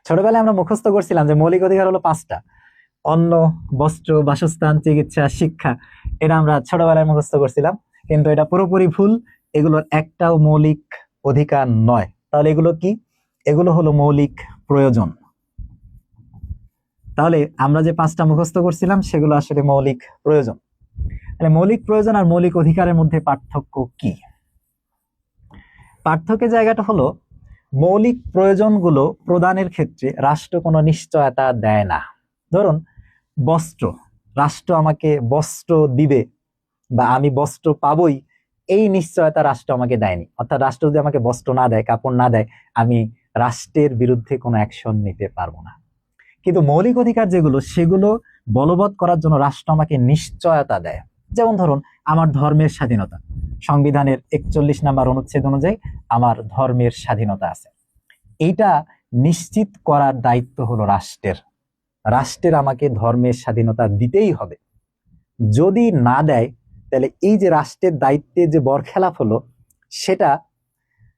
ছোটবেলায় আমরা মুখস্থ করছিলাম যে মৌলিক অধিকার হলো পাঁচটা: অন্ন, বস্ত্র, বাসস্থান, চিকিৎসা, শিক্ষা। এটা আমরা ছোটবেলায় মুখস্থ করছিলাম, কিন্তু এটা পুরোপুরি ভুল। এগুলোর একটাও মৌলিক অধিকার নয়। তাহলে এগুলো কি? এগুলো হলো মৌলিক প্রয়োজন। তাহলে আমরা যে পাঁচটা মুখস্থ করছিলাম সেগুলো আসলে মৌলিক প্রয়োজন। তাহলে মৌলিক প্রয়োজন আর মৌলিক অধিকারের মধ্যে পার্থক্য কি? পার্থক্যের জায়গাটা হলো, মৌলিক প্রয়োজনগুলো প্রদানের ক্ষেত্রে রাষ্ট্র কোনো নিশ্চয়তা দেয় না। ধরুন বস্ত্র, রাষ্ট্র আমাকে বস্ত্র দিবে বা আমি বস্ত্র পাবই, এই নিশ্চয়তা রাষ্ট্র আমাকে দেয়নি। অর্থাৎ রাষ্ট্র যদি আমাকে বস্ত্র না দেয়, কাপড় না দেয়, আমি রাষ্ট্রের বিরুদ্ধে কোনো অ্যাকশন নিতে পারবো না। কিন্তু মৌলিক অধিকার যেগুলো, সেগুলো বলবৎ করার জন্য রাষ্ট্র আমাকে নিশ্চয়তা দেয়। যেমন ধরুন আমার ধর্মের স্বাধীনতা, সংবিধানের 41 নম্বর অনুচ্ছেদ অনুযায়ী আমার ধর্মের স্বাধীনতা আছে। এইটা নিশ্চিত করার দায়িত্ব হলো রাষ্ট্রের। রাষ্ট্রের আমাকে ধর্মের স্বাধীনতা দিতেই হবে। যদি না দেয়, তাহলে এই যে রাষ্ট্রের দায়িত্বে যে বরখেলাপ হলো, সেটা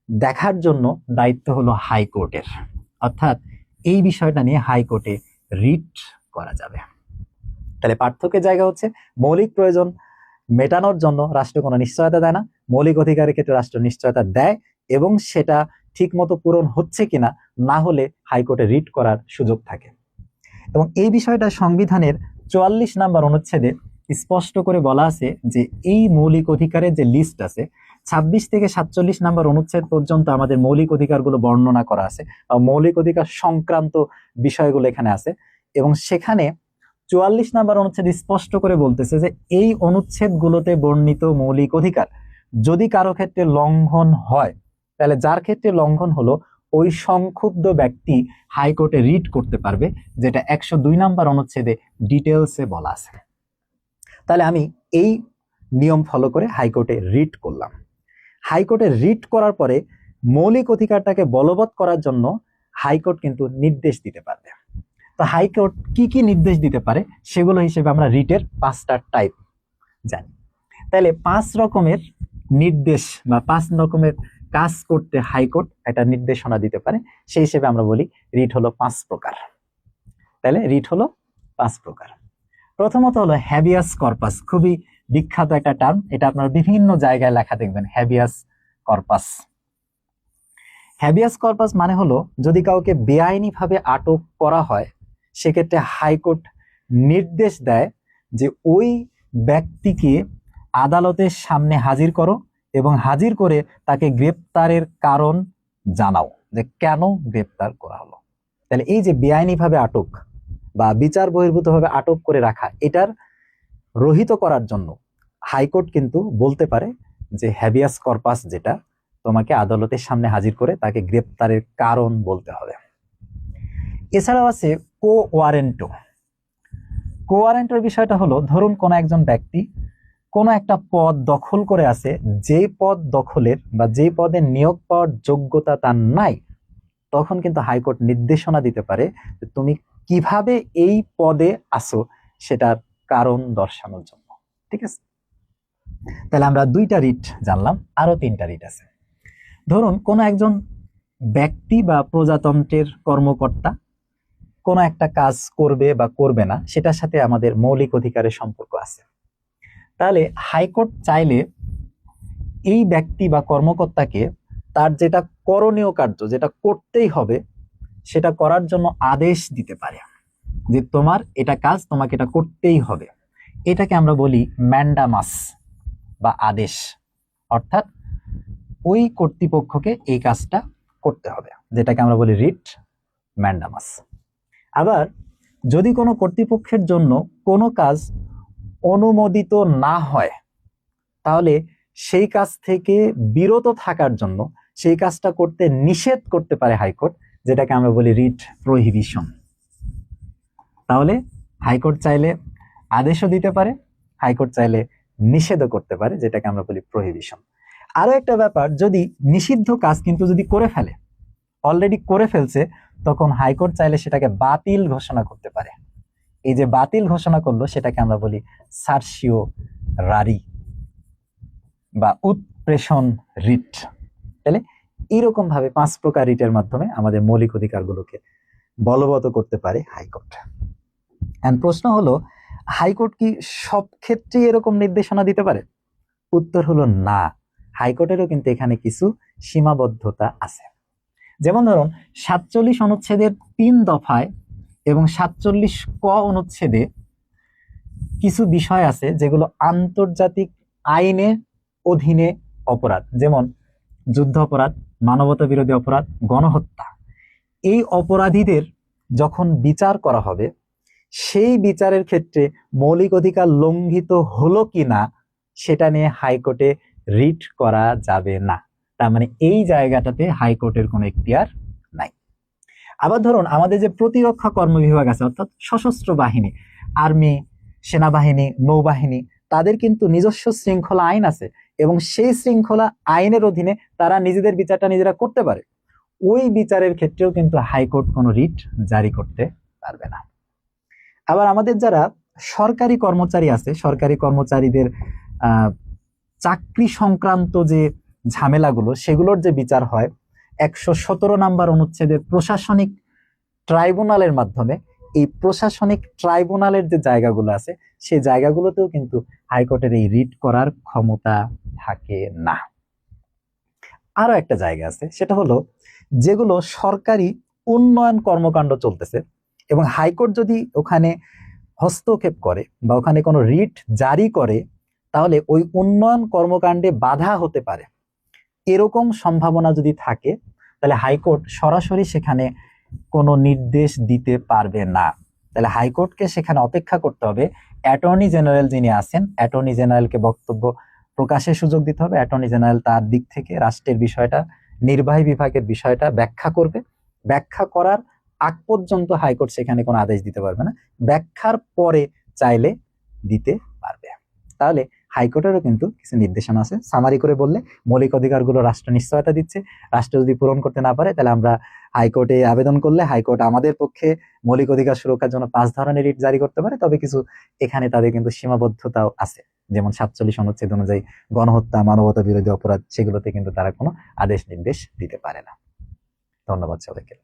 দেখার জন্য দায়িত্ব হলো হাইকোর্টের। অর্থাৎ এই বিষয়টা নিয়ে হাইকোর্টে রিট করা যাবে। তাহলে পার্থক্যের জায়গা হচ্ছে, মৌলিক প্রয়োজন মেটানোর জন্য রাষ্ট্র কোনো নিশ্চয়তা দেয় না, মৌলিক অধিকারের ক্ষেত্রে রাষ্ট্র নিশ্চয়তা দেয়, এবং সেটা ঠিক মতো পূরণ হচ্ছে কিনা না হলে হাইকোর্টে রিট করার সুযোগ থাকে। এবং এই বিষয়টা সংবিধানের 44 নম্বর অনুচ্ছেদে স্পষ্ট করে বলা আছে যে এই মৌলিক অধিকারের যে লিস্ট আছে, 26 থেকে 47 নম্বর অনুচ্ছেদ পর্যন্ত আমাদের মৌলিক অধিকারগুলো বর্ণনা করা আছে, মৌলিক অধিকার সংক্রান্ত বিষয়গুলো এখানে আছে। এবং সেখানে 44 নম্বর অনুচ্ছেদ স্পষ্ট করে বলতেছে যে এই অনুচ্ছেদগুলোতে বর্ণিত মৌলিক অধিকার যদি কারো ক্ষেত্রে লঙ্ঘন হয়, তাহলে যার ক্ষেত্রে লঙ্ঘন হলো ওই সংক্ষুব্ধ ব্যক্তি হাইকোর্টে রিট করতে পারবে, যেটা 102 নম্বর অনুচ্ছেদে ডিটেলসে বলা আছে। তাহলে আমি এই নিয়ম ফলো করে হাইকোর্টে রিট করলাম। হাইকোর্টে রিট করার পরে মৌলিক অধিকারটাকে বলবৎ করার জন্য হাইকোর্ট কিন্তু নির্দেশ দিতে পারবে। তো হাইকোর্ট কি কি নির্দেশ দিতে পারে সেগুলো হিসেবে আমরা রিটের 5টা টাইপ জানি। তাহলে 5 রকমের নির্দেশ বা 5 রকমের কাজ করতে হাইকোর্ট একটা নির্দেশনা দিতে পারে। সেই হিসেবে আমরা বলি রিট হলো 5 প্রকার। তাহলে রিট হলো 5 প্রকার। প্রথমত হলো হ্যাবিয়াস কর্পাস, খুবই বিখ্যাত একটা টার্ম, এটা আপনারা বিভিন্ন জায়গায় লেখা দেখবেন, হ্যাবিয়াস কর্পাস। হ্যাবিয়াস কর্পাস মানে হলো, যদি কাউকে বেআইনিভাবে আটক করা হয়, সেক্ষেত্রে হাইকোর্ট নির্দেশ দেয় যে ওই ব্যক্তিকে আদালতের সামনে হাজির করো এবং হাজির করে তাকে গ্রেপ্তারের কারণ জানাও, যে কেন গ্রেপ্তার করা হলো। তাহলে এই যে বেআইনিভাবে আটক বা বিচার বহির্ভূতভাবে আটক করে রাখা, এটার রহিত করার জন্য হাইকোর্ট কিন্তু বলতে পারে যে হ্যাবিয়াস কর্পাস, যেটা তোমাকে আদালতের সামনে হাজির করে তাকে গ্রেপ্তারের কারণ বলতে হবে। এছাড়াও আছে কো ওয়ারেন্টো। কো ওয়ারেন্টোর বিষয়টা হলো, ধরুন কোন একজন ব্যক্তি কোন একটা পদ দখল করে আছে, যে পদ দখলের বা যে পদে নিয়োগ পাওয়ার যোগ্যতা তার নাই, তখন কিন্তু হাইকোর্ট নির্দেশনা দিতে পারে যে তুমি কিভাবে এই পদে আসো সেটার কারণ দর্শানোর জন্য। ঠিক আছে, তাহলে আমরা 2টা রিট জানলাম, আরো 3টা রিট আছে। ধরুন কোন একজন ব্যক্তি বা প্রজাতন্ত্রের কর্মকর্তা কোন একটা কাজ করবে বা করবে না, সেটার সাথে আমাদের মৌলিক অধিকারের সম্পর্ক আছে। তাহলে হাইকোর্ট চাইলে এই ব্যক্তি বা কর্মকর্তাকে তার যেটা করণীয় কার্য, যেটা করতেই হবে, সেটা করার জন্য আদেশ দিতে পারে, যে তোমার এটা কাজ, তোমাকে এটা করতেই হবে। এটাকে আমরা বলি ম্যান্ডামাস বা আদেশ। অর্থাৎ ওই কর্তৃপক্ষকে এই কাজটা করতে হবে, যেটাকে আমরা বলি রিট ম্যান্ডামাস। আবার যদি কোনো কর্তৃপক্ষের জন্য কোনো কাজ অনুমোদিত না হয়, তাহলে সেই কাজ থেকে বিরত থাকার জন্য সেই কাজটা করতে নিষেধ করতে পারে হাইকোর্ট, যেটাকে আমরা বলি রিট প্রহিবিশন। তাহলে হাইকোর্ট চাইলে আদেশও দিতে পারে, হাইকোর্ট চাইলে নিষেধও করতে পারে, যেটাকে আমরা বলি প্রহিবিশন। আরো একটা ব্যাপার, যদি নিষিদ্ধ কাজ কিন্তু যদি করে ফেলে, অলরেডি করে ফেলছে, তখন হাইকোর্ট চাইলে সেটাকে বাতিল ঘোষণা করতে পারে। এই যে বাতিল ঘোষণা করলো, সেটাকে আমরা বলি সার্সিও রারি বা উৎপ্রেষণ রিট। তাহলে এইরকম ভাবে 5 প্রকার রিটের মাধ্যমে আমাদের মৌলিক অধিকারগুলোকে বলবৎ করতে পারে হাইকোর্ট। এন্ড প্রশ্ন হলো, হাইকোর্ট কি সব ক্ষেত্রে এরকম নির্দেশনা দিতে পারে? উত্তর হলো না, হাইকোর্টেরও কিন্তু এখানে কিছু সীমাবদ্ধতা আছে। যেমন ধরুন 47 অনুচ্ছেদের 3 দফায় এবং 47 ক অনুচ্ছেদে কিছু বিষয় আছে যেগুলো আন্তর্জাতিক আইনের অধীনে অপরাধ, যেমন যুদ্ধ অপরাধ, মানবতা বিরোধী অপরাধ, গণহত্যা। এই অপরাধীদের যখন বিচার করা হবে, সেই বিচারের ক্ষেত্রে মৌলিক অধিকার লঙ্ঘিত হলো কিনা সেটা নিয়ে হাইকোর্টে রিট করা যাবে না। তার মানে এই জায়গাটাতে হাইকোর্টের কোনো এখতিয়ার নাই। আবার ধরুন আমাদের যে প্রতিরক্ষা কর্ম বিভাগ আছে, অর্থাৎ সশস্ত্র বাহিনী, আর্মি, সেনাবাহিনী, নৌবাহিনী, তাদের কিন্তু নিজস্ব শৃঙ্খলা আইন আছে এবং সেই শৃঙ্খলা আইনের অধীনে তারা নিজেদের বিচারটা নিজেরা করতে পারে। ওই বিচারের ক্ষেত্রেও কিন্তু হাইকোর্ট কোনো রিট জারি করতে পারবে না। আবার আমাদের যারা সরকারি কর্মচারী আছে, সরকারি কর্মচারীদের চাকরি সংক্রান্ত যে ঝামেলাগুলো, সেগুলোর যে বিচার হয় 117 নাম্বার অনুচ্ছেদের প্রশাসনিক ট্রাইব্যুনালের মাধ্যমে, এই প্রশাসনিক ট্রাইব্যুনালের যে জায়গাগুলো আছে সেই জায়গাগুলোতেও কিন্তু হাইকোর্টের এই রিট করার ক্ষমতা থাকে না। আরো একটা জায়গা আছে, সেটা হলো যেগুলো সরকারি উন্নয়ন কর্মকাণ্ড চলতেছে এবং হাইকোর্ট যদি ওখানে হস্তক্ষেপ করে বা ওখানে কোনো রিট জারি করে, তাহলে ওই উন্নয়ন কর্মকাণ্ডে বাধা হতে পারে। এরকম সম্ভাবনা যদি থাকে, তাহলে হাইকোর্ট সরাসরি সেখানে কোনো নির্দেশ দিতে পারবে না। তাহলে হাইকোর্টকে সেখানে অপেক্ষা করতে হবে। অ্যাটর্নি জেনারেল যিনি আছেন, অ্যাটর্নি জেনারেলকে বক্তব্য প্রকাশের সুযোগ দিতে হবে। অ্যাটর্নি জেনারেল তার দিক থেকে রাষ্ট্রের বিষয়টা, নির্বাহী বিভাগের বিষয়টা ব্যাখ্যা করবে। ব্যাখ্যা করার আগ পর্যন্ত হাইকোর্ট সেখানে কোনো আদেশ দিতে পারবে না, ব্যাখ্যার পরে চাইলে দিতে পারবে। তাহলে হাইকোর্টেরও কিন্তু কিছু নির্দেশনা আছে। সামারি করে বললে, মৌলিক অধিকারগুলো রাষ্ট্র নিশ্চয়তা দিচ্ছে, রাষ্ট্র যদি পূরণ করতে না পারে তাহলে আমরা হাইকোর্টে আবেদন করলে হাইকোর্ট আমাদের পক্ষে মৌলিক অধিকার সুরক্ষার জন্য 5 ধরনের রিট জারি করতে পারে। তবে কিছু এখানে তাদের কিন্তু সীমাবদ্ধতাও আছে, যেমন 47 অনুচ্ছেদ অনুযায়ী গণহত্যা, মানবতা বিরোধী অপরাধ, সেগুলোতে কিন্তু তারা কোনো আদেশ নির্দেশ দিতে পারে না। ধন্যবাদ সবাইকে।